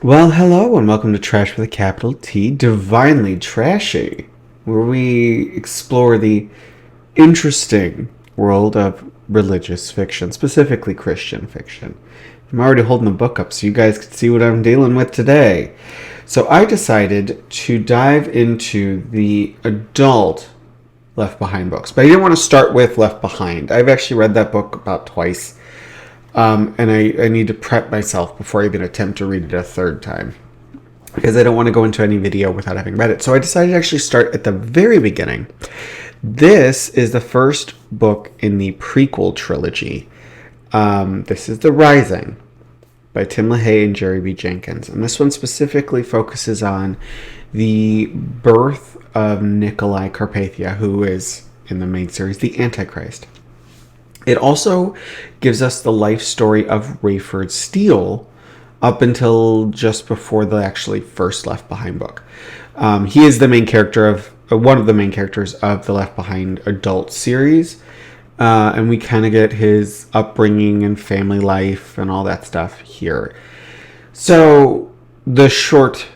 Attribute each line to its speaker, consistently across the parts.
Speaker 1: Well, hello and welcome to Trash with a capital T, Divinely Trashy, where we explore the interesting world of religious fiction, specifically Christian fiction. I'm already holding the book up so you guys can see what I'm dealing with today. So I decided to dive into the adult Left Behind books, but I didn't want to start with Left Behind. I've actually read that book about twice. And I need to prep myself before I even attempt to read it a third time because I don't want to go into any video without having read it. So I decided to actually start at the very beginning. This is the first book in the prequel trilogy. This is The Rising by Tim LaHaye and Jerry B. Jenkins. And this one specifically focuses on the birth of Nikolai Carpathia, who is, in the main series, the Antichrist. It also gives us the life story of Rayford Steele up until just before the actually first Left Behind book. He is the main character of one of the main characters of the Left Behind adult series, and we kind of get his upbringing and family life and all that stuff here. So, the short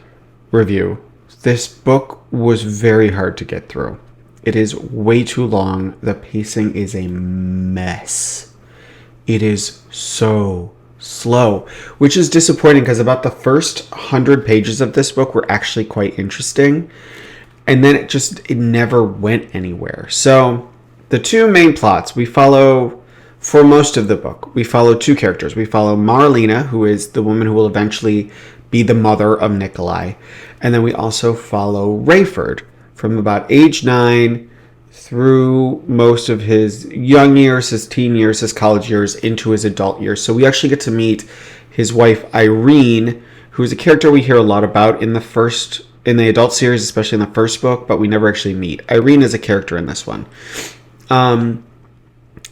Speaker 1: review: this book was very hard to get through. It is way too long. The pacing is a mess. It is so slow, which is disappointing because about the first 100 pages of this book were actually quite interesting. And then it never went anywhere. So the two main plots we follow for most of the book, we follow two characters. We follow Marlena, who is the woman who will eventually be the mother of Nikolai. And then we also follow Rayford, from about age 9 through most of his young years, his teen years, his college years, into his adult years. So we actually get to meet his wife, Irene, who is a character we hear a lot about in the adult series, especially in the first book, but we never actually meet. Irene is a character in this one.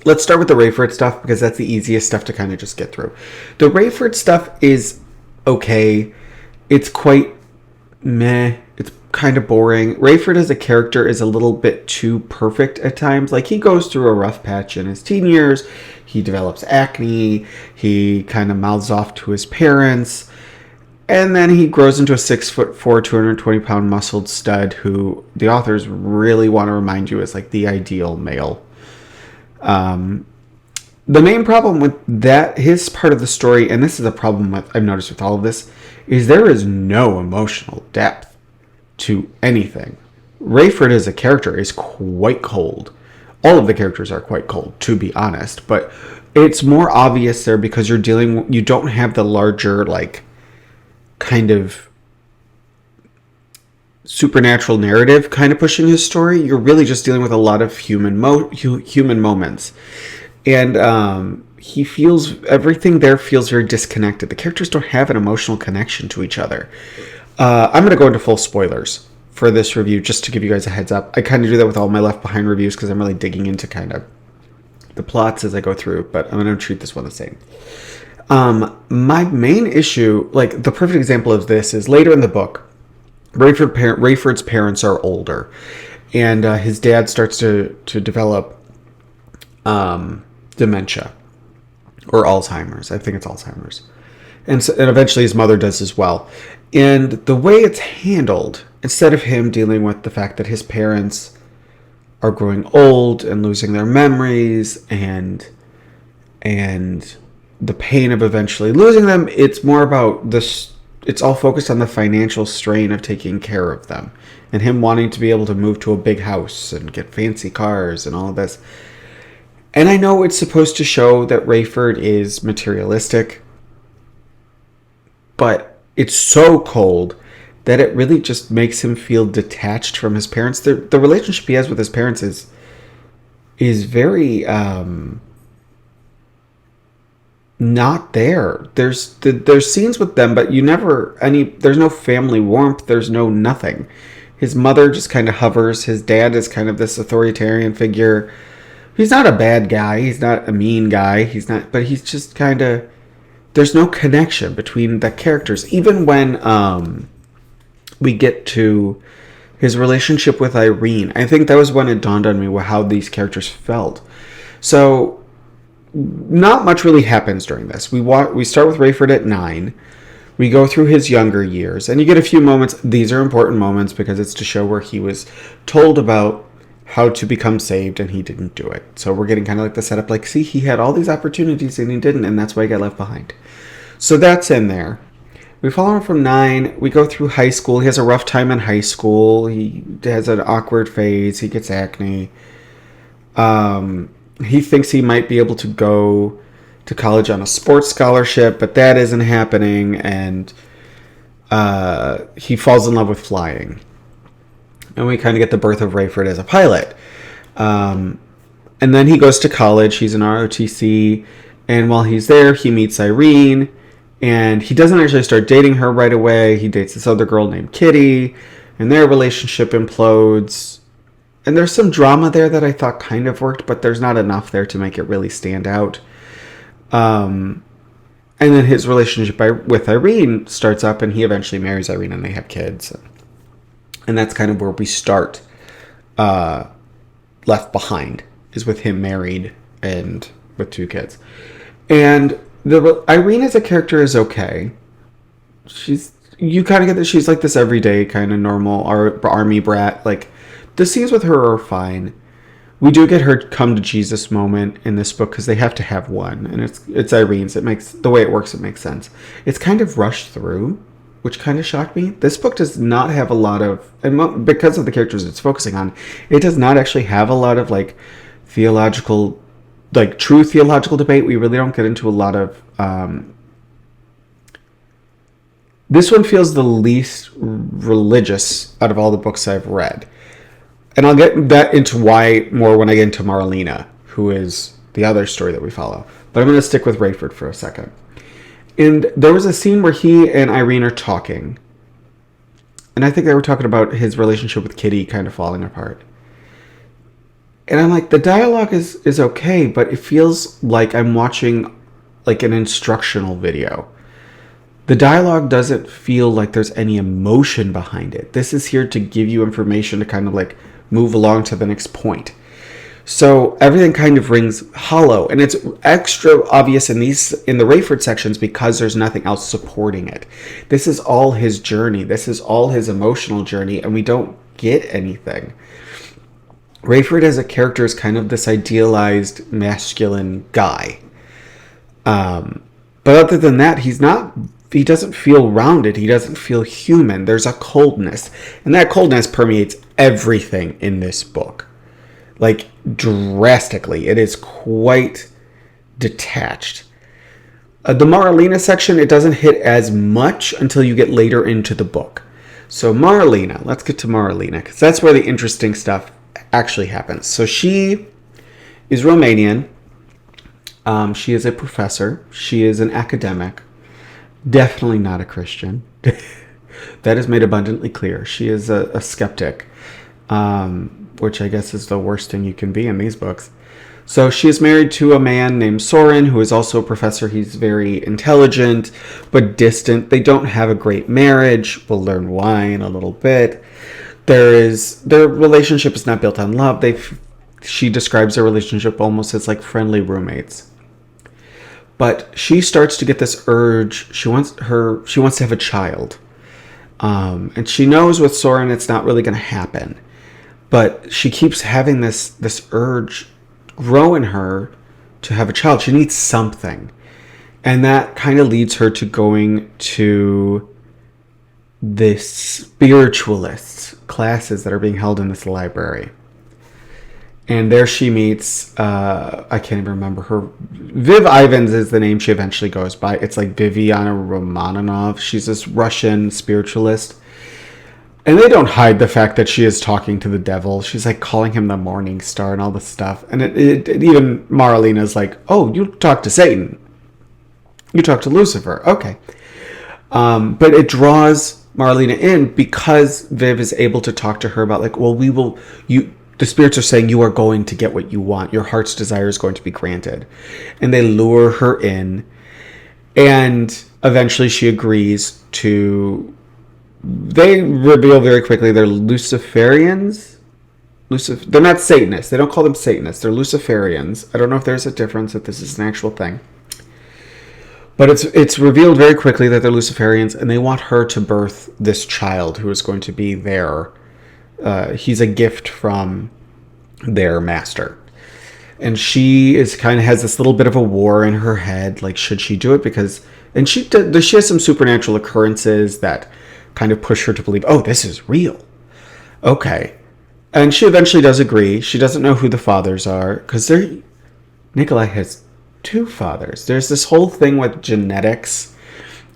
Speaker 1: Let's start with the Rayford stuff because that's the easiest stuff to kind of just get through. The Rayford stuff is okay. It's quite meh. It's kind of boring. Rayford as a character is a little bit too perfect at times. Like, he goes through a rough patch in his teen years. He develops acne. He kind of mouths off to his parents. And then he grows into a 6'4", 220-pound muscled stud who the authors really want to remind you is like the ideal male. The main problem with that, his part of the story, and this is a problem I've noticed with all of this, is there is no emotional depth to anything. Rayford as a character is quite cold. All of the characters are quite cold, to be honest, but it's more obvious there because you don't have the larger, like, kind of supernatural narrative kind of pushing his story. You're really just dealing with a lot of human moments. And everything there feels very disconnected. The characters don't have an emotional connection to each other. I'm going to go into full spoilers for this review just to give you guys a heads up. I kind of do that with all my Left Behind reviews because I'm really digging into kind of the plots as I go through, but I'm going to treat this one the same. My main issue, like the perfect example of this, is later in the book. Rayford's parents are older, and his dad starts to develop dementia or Alzheimer's. I think it's Alzheimer's. And eventually his mother does as well. And the way it's handled, instead of him dealing with the fact that his parents are growing old and losing their memories and the pain of eventually losing them, it's more about this. It's all focused on the financial strain of taking care of them and him wanting to be able to move to a big house and get fancy cars and all of this. And I know it's supposed to show that Rayford is materialistic, but it's so cold that it really just makes him feel detached from his parents. The relationship he has with his parents is very not there. There's scenes with them, but there's no family warmth. There's no nothing. His mother just kind of hovers. His dad is kind of this authoritarian figure. He's not a bad guy. He's not a mean guy. But he's just kind of, there's no connection between the characters. Even when we get to his relationship with Irene, I think that was when it dawned on me how these characters felt. So not much really happens during this. We start with Rayford at 9. We go through his younger years, and you get a few moments. These are important moments because it's to show where he was told about how to become saved and he didn't do it. So we're getting kind of like the setup, like, see, he had all these opportunities and he didn't, and that's why he got left behind. So that's in there. We follow him from 9. We go through high school. He has a rough time in high school. He has an awkward phase. He gets acne. He thinks he might be able to go to college on a sports scholarship, but that isn't happening, and he falls in love with flying. And we kind of get the birth of Rayford as a pilot. And then he goes to college. He's in ROTC, and while he's there, he meets Irene, and he doesn't actually start dating her right away. He dates this other girl named Kitty, and their relationship implodes. And there's some drama there that I thought kind of worked, but there's not enough there to make it really stand out. And then his relationship with Irene starts up, and he eventually marries Irene, and they have kids. And that's kind of where we start. Left Behind is with him married and with 2 kids. And Irene as a character is okay. You kind of get that she's like this everyday kind of normal army brat. Like, the scenes with her are fine. We do get her come to Jesus moment in this book because they have to have one, and it's Irene's. It makes the way it works. It makes sense. It's kind of rushed through, which kind of shocked me. This book does not have a lot of, and because of the characters it's focusing on, it does not actually have a lot of like theological, like true theological debate. We really don't get into a lot of. This one feels the least religious out of all the books I've read. And I'll get that into why more when I get into Marlena, who is the other story that we follow. But I'm going to stick with Rayford for a second. And there was a scene where he and Irene are talking. And I think they were talking about his relationship with Kitty kind of falling apart. And I'm like, the dialogue is okay, but it feels like I'm watching like an instructional video. The dialogue doesn't feel like there's any emotion behind it. This is here to give you information to kind of like move along to the next point. So everything kind of rings hollow, and it's extra obvious in the Rayford sections because there's nothing else supporting it. This is all his journey. This is all his emotional journey, and we don't get anything. Rayford as a character is kind of this idealized masculine guy. But other than that, he doesn't feel rounded. He doesn't feel human. There's a coldness, and that coldness permeates everything in this book. Like, drastically. It is quite detached. The Marlena section, it doesn't hit as much until you get later into the book. So Marlena, let's get to Marlena, because that's where the interesting stuff actually happens. So she is Romanian. She is a professor. She is an academic. Definitely not a Christian. That is made abundantly clear. She is a skeptic. Which I guess is the worst thing you can be in these books. So she is married to a man named Soren, who is also a professor. He's very intelligent, but distant. They don't have a great marriage. We'll learn why in a little bit. Their relationship is not built on love. She describes their relationship almost as like friendly roommates. But she starts to get this urge. She wants to have a child. And she knows with Soren it's not really going to happen. But she keeps having this urge grow in her to have a child. She needs something. And that kind of leads her to going to the spiritualists classes that are being held in this library. And there she meets, I can't even remember her. Viv Ivans is the name she eventually goes by. It's like Viviana Romanov. She's this Russian spiritualist. And they don't hide the fact that she is talking to the devil. She's like calling him the morning star and all this stuff. And even Marlena's like, oh, you talk to Satan. You talk to Lucifer. Okay. But it draws Marlena in because Viv is able to talk to her about like, well, the spirits are saying you are going to get what you want. Your heart's desire is going to be granted. And they lure her in. And eventually she agrees to... They reveal very quickly they're Luciferians. They're not Satanists. They don't call them Satanists. They're Luciferians. I don't know if there's a difference, if this is an actual thing. But it's revealed very quickly that they're Luciferians, and they want her to birth this child who is going to be their. He's a gift from their master, and she is kind of has this little bit of a war in her head. Like, should she do it? And she has some supernatural occurrences that kind of push her to believe, oh, this is real. Okay, and she eventually does agree. She doesn't know who the fathers are because Nikolai has two fathers. There's this whole thing with genetics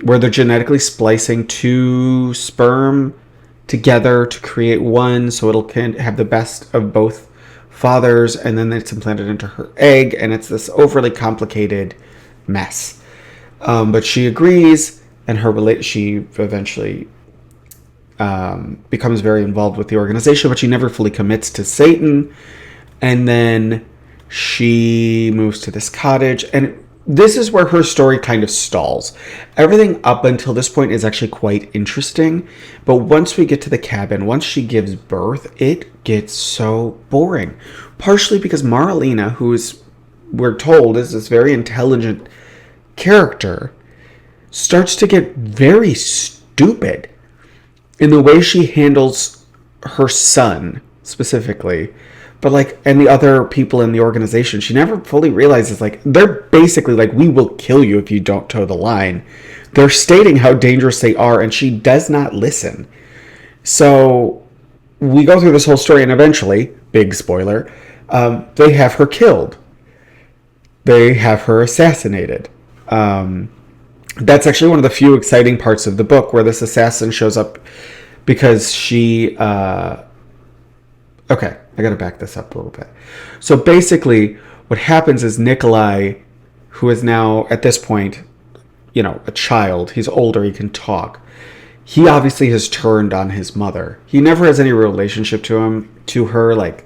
Speaker 1: where they're genetically splicing two sperm together to create one so it'll can have the best of both fathers, and then it's implanted into her egg, and it's this overly complicated mess. But she agrees, and she eventually becomes very involved with the organization, but she never fully commits to Satan. And then she moves to this cottage, and this is where her story kind of stalls. Everything up until this point is actually quite interesting, but once we get to the cabin, once she gives birth, it gets so boring. Partially because Marlena, who is, we're told, is this very intelligent character, starts to get very stupid in the way she handles her son, specifically. But and the other people in the organization, she never fully realizes, they're basically we will kill you if you don't toe the line. They're stating how dangerous they are, and she does not listen. So we go through this whole story, and eventually, big spoiler, they have her killed. They have her assassinated. That's actually one of the few exciting parts of the book, where this assassin shows up because she... Okay, I gotta back this up a little bit. So basically, what happens is Nikolai, who is now, at this point, a child, he's older, he can talk. He obviously has turned on his mother. He never has any relationship to her,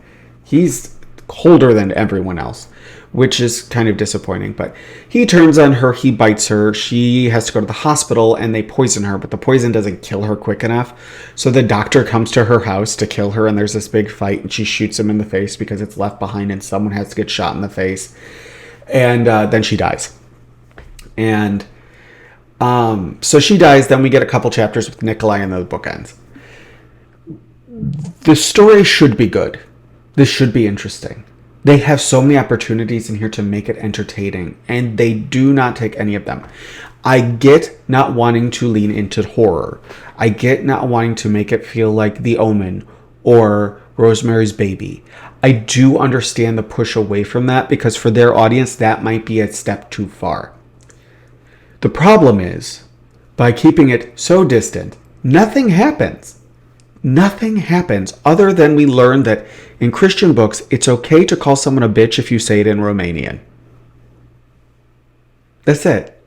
Speaker 1: he's colder than everyone else, which is kind of disappointing. But he turns on her, he bites her, she has to go to the hospital, and they poison her, but the poison doesn't kill her quick enough. So the doctor comes to her house to kill her, and there's this big fight, and she shoots him in the face because it's left behind, and someone has to get shot in the face. And then she dies. And so she dies, then we get a couple chapters with Nikolai, and the book ends. The story should be good. This should be interesting. They have so many opportunities in here to make it entertaining, and they do not take any of them. I get not wanting to lean into horror. I get not wanting to make it feel like The Omen or Rosemary's Baby. I do understand the push away from that, because for their audience, that might be a step too far. The problem is, by keeping it so distant, nothing happens. Nothing happens other than we learn that in Christian books, it's okay to call someone a bitch if you say it in Romanian. That's it.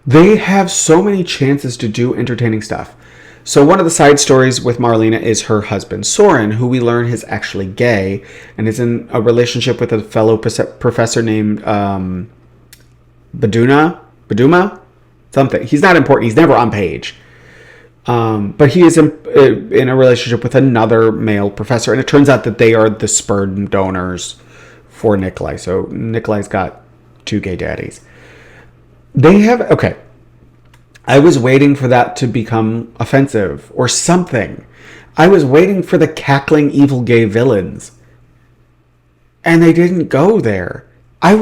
Speaker 1: They have so many chances to do entertaining stuff. So one of the side stories with Marlena is her husband, Soren, who we learn is actually gay and is in a relationship with a fellow professor named Baduma? Something. He's not important. He's never on page. But he is in a relationship with another male professor, and it turns out that they are the sperm donors for Nikolai. So Nikolai's got two gay daddies. Okay. I was waiting for that to become offensive or something. I was waiting for the cackling evil gay villains. And they didn't go there. I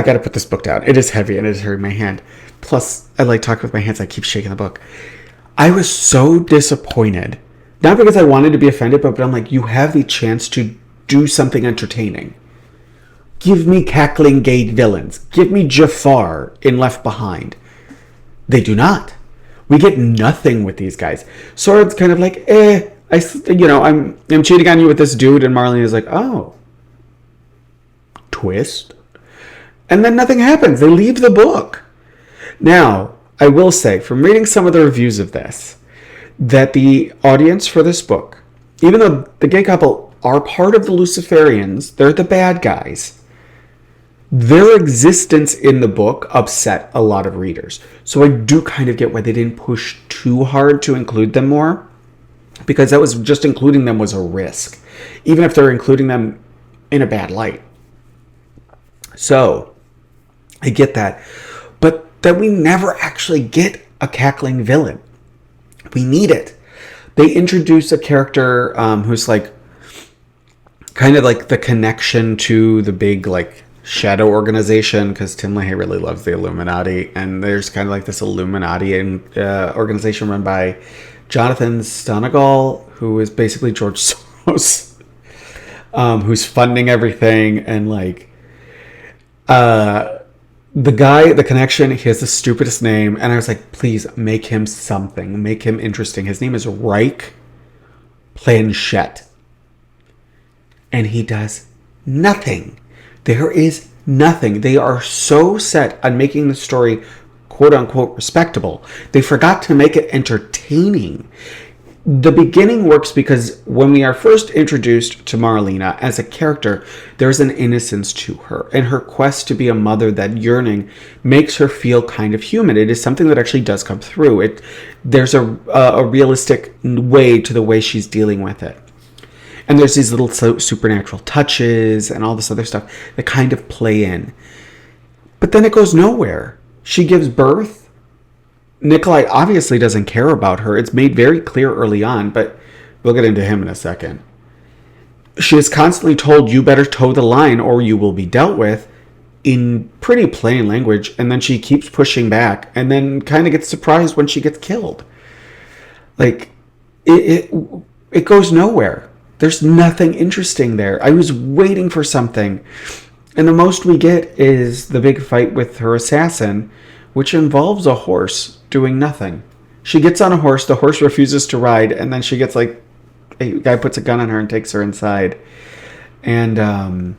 Speaker 1: gotta put this book down. It is heavy and it is hurting my hand. Plus, I like talking with my hands. I keep shaking the book. I was so disappointed. Not because I wanted to be offended, but I'm like, you have the chance to do something entertaining. Give me cackling gay villains. Give me Jafar in Left Behind. They do not. We get nothing with these guys. Soren's kind of like, I'm cheating on you with this dude, and Marlene is like, oh, twist. And then nothing happens. They leave the book. Now, I will say, from reading some of the reviews of this, that the audience for this book, even though the gay couple are part of the Luciferians, they're the bad guys, their existence in the book upset a lot of readers. So I do kind of get why they didn't push too hard to include them more, because that was just including them was a risk, even if they're including them in a bad light. So I get that. But that we never actually get a cackling villain. We need it. They introduce a character who's like kind of like the connection to the big like shadow organization, because Tim LaHaye really loves the Illuminati, and there's kind of like this Illuminati organization run by Jonathan Stonegal, who is basically George Soros, who's funding everything, and like the guy, the connection, he has the stupidest name, and I was like, please make him something, make him interesting. His name is Reich Planchette, and he does nothing. There is nothing. They are so set on making the story quote unquote respectable. They forgot to make it entertaining. The beginning works because when we are first introduced to Marlena as a character, there's an innocence to her, and her quest to be a mother, that yearning, makes her feel kind of human. It is something that actually does come through. There's a realistic way to the way she's dealing with it. And there's these little supernatural touches and all this other stuff that kind of play in. But then it goes nowhere. She gives birth. Nikolai obviously doesn't care about her. It's made very clear early on, but we'll get into him in a second. She is constantly told, you better toe the line or you will be dealt with, in pretty plain language, and then she keeps pushing back and then kind of gets surprised when she gets killed. Like, it goes nowhere. There's nothing interesting there. I was waiting for something. And the most we get is the big fight with her assassin, which involves a horse doing nothing. She gets on a horse, the horse refuses to ride, and then she gets like, a guy puts a gun on her and takes her inside. And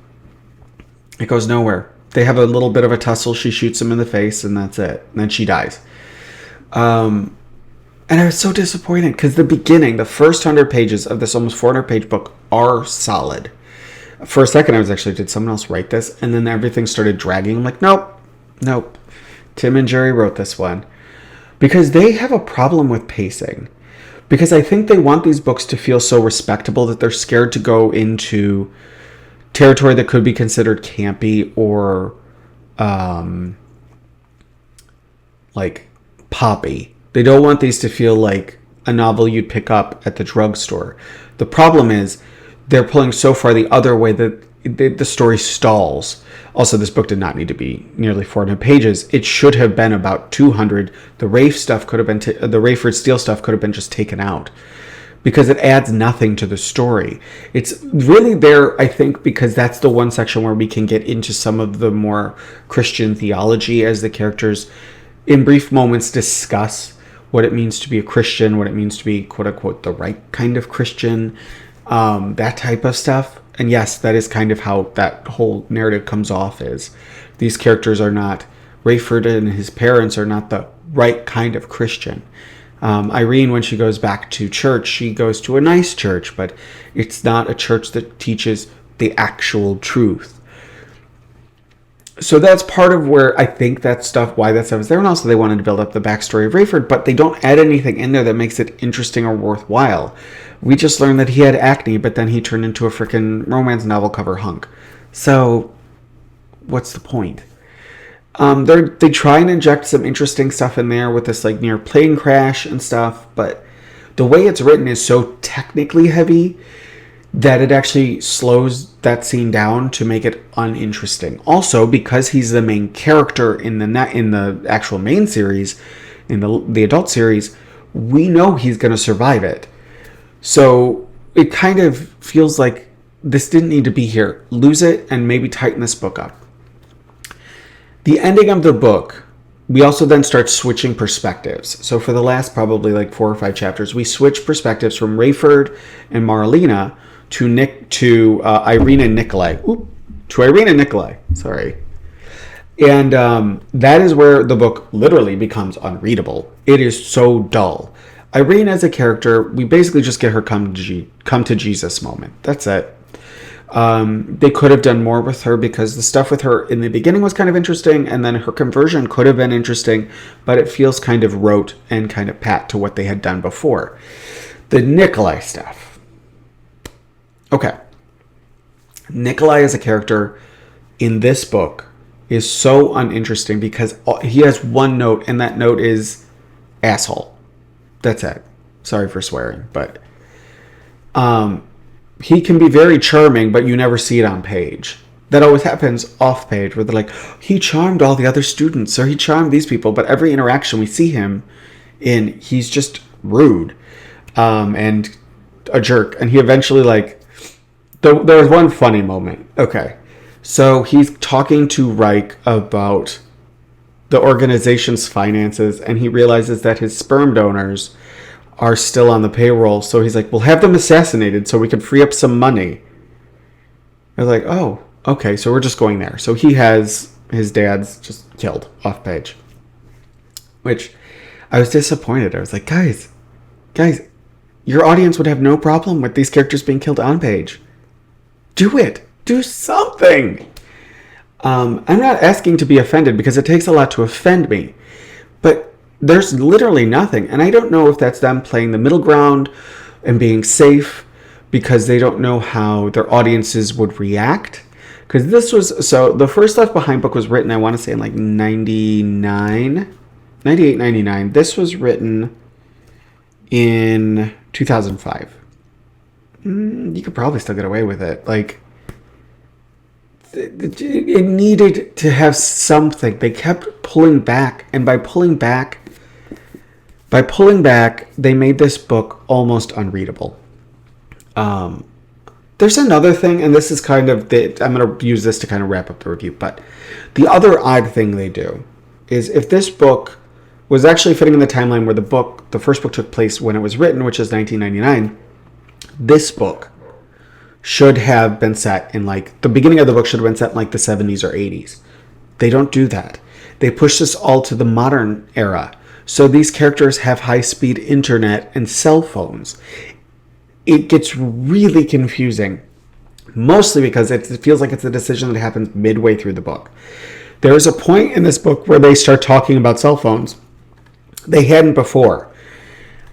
Speaker 1: it goes nowhere. They have a little bit of a tussle. She shoots him in the face, and that's it. And then she dies. And I was so disappointed because the beginning, the first 100 pages of this almost 400-page book are solid. For a second, I was actually, did someone else write this? And then everything started dragging. I'm like, nope. Tim and Jerry wrote this one. Because they have a problem with pacing. Because I think they want these books to feel so respectable that they're scared to go into territory that could be considered campy or like poppy. They don't want these to feel like a novel you'd pick up at the drugstore. The problem is they're pulling so far the other way that the story stalls. Also, this book did not need to be nearly 400 pages. It should have been about 200. The Rafe stuff could have been, the Rayford Steele stuff could have been just taken out because it adds nothing to the story. It's really there, I think, because that's the one section where we can get into some of the more Christian theology as the characters, in brief moments, discuss what it means to be a Christian, what it means to be, quote unquote, the right kind of Christian, that type of stuff. And yes, that is kind of how that whole narrative comes off, is these characters are not, Rayford and his parents are not the right kind of Christian. Irene, when she goes back to church, she goes to a nice church, but it's not a church that teaches the actual truth. So that's part of where I think why that stuff is there. And also they wanted to build up the backstory of Rayford, but they don't add anything in there that makes it interesting or worthwhile. We just learned that he had acne, but then he turned into a freaking romance novel cover hunk. So what's the point? They try and inject some interesting stuff in there with this like near plane crash and stuff, but the way it's written is so technically heavy that it actually slows that scene down to make it uninteresting. Also, because he's the main character in the actual main series, in the adult series, we know he's going to survive it. So it kind of feels like this didn't need to be here. Lose it and maybe tighten this book up. The ending of the book, we also then start switching perspectives. So for the last probably like 4 or 5 chapters, we switch perspectives from Rayford and Marlena to Irene and Nikolai. To Irene and Nikolai. Sorry. And that is where the book literally becomes unreadable. It is so dull. Irene as a character, we basically just get her come to Jesus moment. That's it. They could have done more with her because the stuff with her in the beginning was kind of interesting, and then her conversion could have been interesting, but it feels kind of rote and kind of pat to what they had done before. The Nikolai stuff. Okay. Nikolai as a character in this book is so uninteresting because he has one note, and that note is asshole. That's it. Sorry for swearing, but he can be very charming, but you never see it on page. That always happens off page, where they're like, he charmed all the other students, or he charmed these people, but every interaction we see him in, he's just rude and a jerk. And he eventually, like, there was one funny moment. Okay, so he's talking to Reich about the organization's finances, and he realizes that his sperm donors are still on the payroll. So he's like, we'll have them assassinated so we can free up some money. I was like, oh, okay, so we're just going there. So he has his dad's just killed off page, which I was disappointed. I was like, guys, your audience would have no problem with these characters being killed on page. Do it. Do something. I'm not asking to be offended because it takes a lot to offend me, but there's literally nothing. And I don't know if that's them playing the middle ground and being safe because they don't know how their audiences would react. Because this was, so the first Left Behind book was written, I want to say in like 98, 99. This was written in 2005. You could probably still get away with it. Like, it needed to have something. They kept pulling back, and by pulling back, they made this book almost unreadable. There's another thing, and this is kind of I'm going to use this to kind of wrap up the review, but the other odd thing they do is if this book was actually fitting in the timeline where the first book took place when it was written, which is 1999, this book should have been set in, like, the beginning of the book should have been set in like the 70s or 80s. They don't do that. They push this all to the modern era. So these characters have high-speed internet and cell phones. It gets really confusing, mostly because it feels like it's a decision that happens midway through the book. There is a point in this book where they start talking about cell phones. They hadn't before.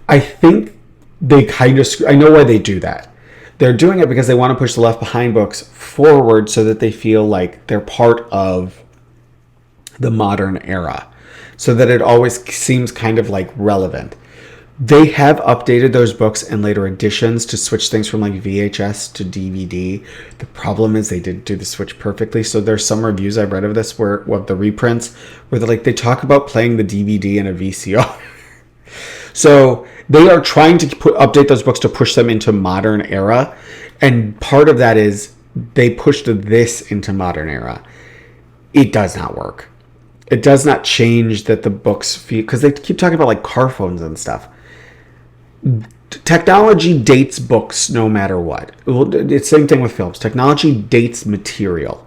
Speaker 1: I think they kind of, I know why they do that. They're doing it because they want to push the Left Behind books forward so that they feel like they're part of the modern era, so that it always seems kind of like relevant. They have updated those books in later editions to switch things from like VHS to DVD. The problem is they didn't do the switch perfectly. So there's some reviews I've read of this of the reprints where they talk about playing the DVD in a VCR. So they are trying to update those books to push them into modern era. And part of that is they pushed this into modern era. It does not work. It does not change that the books feel, because they keep talking about like car phones and stuff. Technology dates books no matter what. It's the same thing with films. Technology dates material.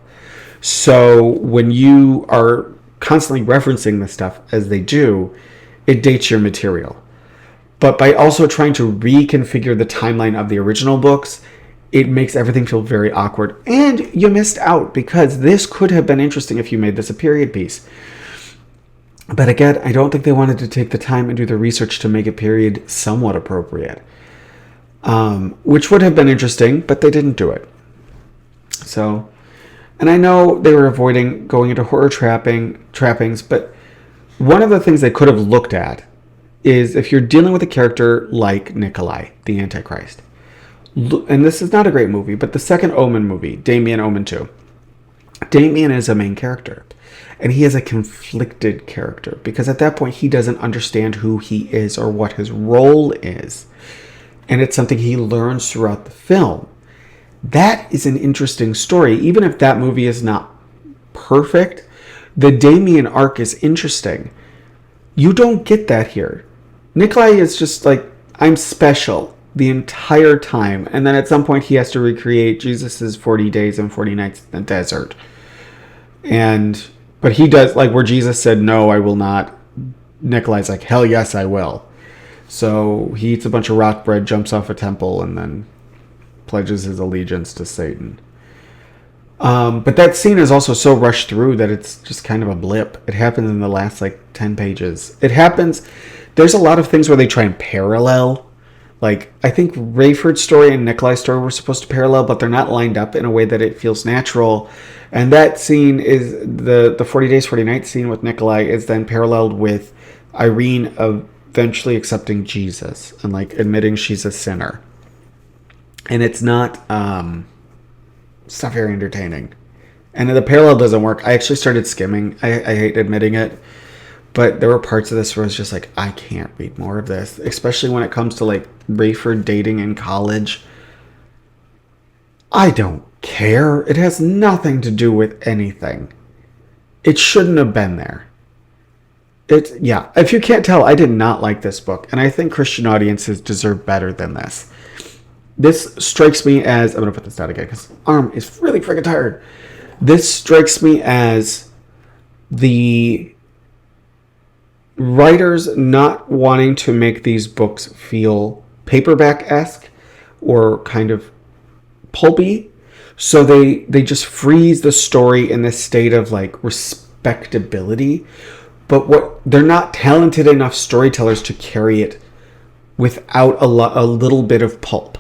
Speaker 1: So when you are constantly referencing this stuff, as they do, it dates your material. But by also trying to reconfigure the timeline of the original books, it makes everything feel very awkward. And you missed out, because this could have been interesting if you made this a period piece. But again, I don't think they wanted to take the time and do the research to make a period somewhat appropriate. Which would have been interesting, but they didn't do it. So, and I know they were avoiding going into horror trappings, but one of the things they could have looked at is if you're dealing with a character like Nikolai, the Antichrist. And this is not a great movie, but the second Omen movie, Damien Omen 2. Damien is a main character. And he is a conflicted character because at that point he doesn't understand who he is or what his role is. And it's something he learns throughout the film. That is an interesting story. Even if that movie is not perfect, the Damien arc is interesting. You don't get that here. Nikolai is just like, I'm special the entire time. And then at some point he has to recreate Jesus's 40 days and 40 nights in the desert. But he does, like where Jesus said, no, I will not. Nikolai's like, hell yes, I will. So he eats a bunch of rock bread, jumps off a temple, and then pledges his allegiance to Satan. But that scene is also so rushed through that it's just kind of a blip. It happens in the last, 10 pages. It happens, there's a lot of things where they try and parallel Like, I think Rayford's story and Nikolai's story were supposed to parallel, but they're not lined up in a way that it feels natural. And that scene is the 40 Days, 40 Nights scene with Nikolai is then paralleled with Irene eventually accepting Jesus and like admitting she's a sinner. And it's not very entertaining. And the parallel doesn't work. I actually started skimming. I hate admitting it. But there were parts of this where I was just like, I can't read more of this. Especially when it comes to like Rayford dating in college. I don't care. It has nothing to do with anything. It shouldn't have been there. Yeah. If you can't tell, I did not like this book. And I think Christian audiences deserve better than this. This strikes me as... I'm going to put this down again because arm is really freaking tired. This strikes me as the writers not wanting to make these books feel paperback-esque or kind of pulpy. So they just freeze the story in this state of like respectability. But they're not talented enough storytellers to carry it without a little bit of pulp.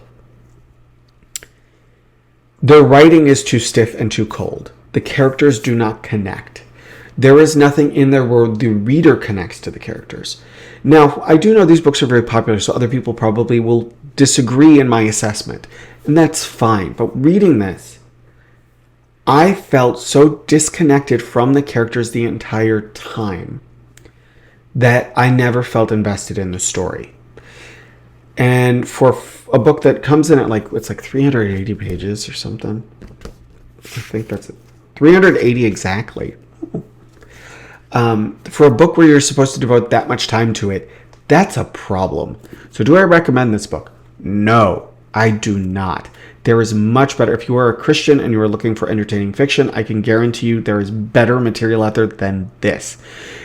Speaker 1: Their writing is too stiff and too cold. The characters do not connect. There is nothing in there where the reader connects to the characters. Now, I do know these books are very popular, so other people probably will disagree in my assessment. And that's fine. But reading this, I felt so disconnected from the characters the entire time that I never felt invested in the story. And for a book that comes in at like, it's like 380 pages or something. I think that's it. 380 exactly. For a book where you're supposed to devote that much time to it, that's a problem. So do I recommend this book? No, I do not. There is much better. If you are a Christian and you are looking for entertaining fiction, I can guarantee you there is better material out there than this.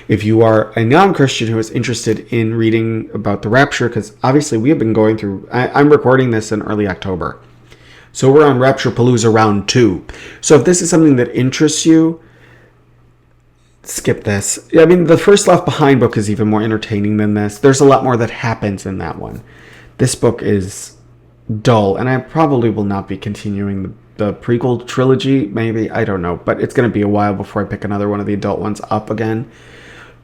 Speaker 1: If you are a non-Christian who is interested in reading about the Rapture, because obviously we have been going through, I'm recording this in early October. So we're on Rapture Palooza round 2. So if this is something that interests you, skip this. I mean, the first Left Behind book is even more entertaining than this. There's a lot more that happens in that one. This book is dull, and I probably will not be continuing the prequel trilogy. Maybe, I don't know, but it's going to be a while before I pick another one of the adult ones up again,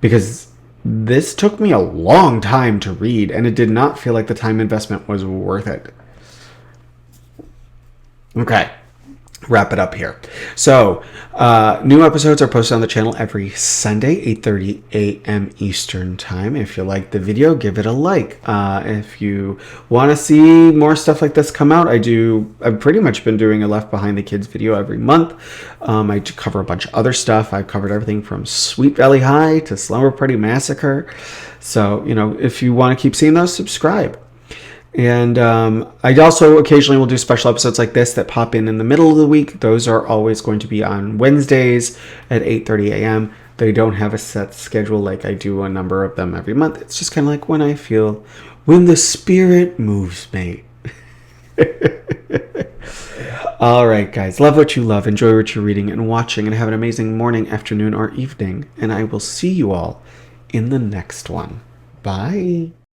Speaker 1: because this took me a long time to read, and it did not feel like the time investment was worth it. Okay, wrap it up here. So, new episodes are posted on the channel every Sunday, 8:30 a.m. Eastern Time. If you like the video, give it a like. If you want to see more stuff like this come out, I've pretty much been doing a Left Behind the Kids video every month. I cover a bunch of other stuff. I've covered everything from Sweet Valley High to Slumber Party Massacre. So, if you want to keep seeing those, subscribe. And I also occasionally will do special episodes like this that pop in the middle of the week. Those are always going to be on Wednesdays at 8:30 a.m. They don't have a set schedule like I do a number of them every month. It's just kind of like when the spirit moves me. All right, guys. Love what you love. Enjoy what you're reading and watching. And have an amazing morning, afternoon, or evening. And I will see you all in the next one. Bye.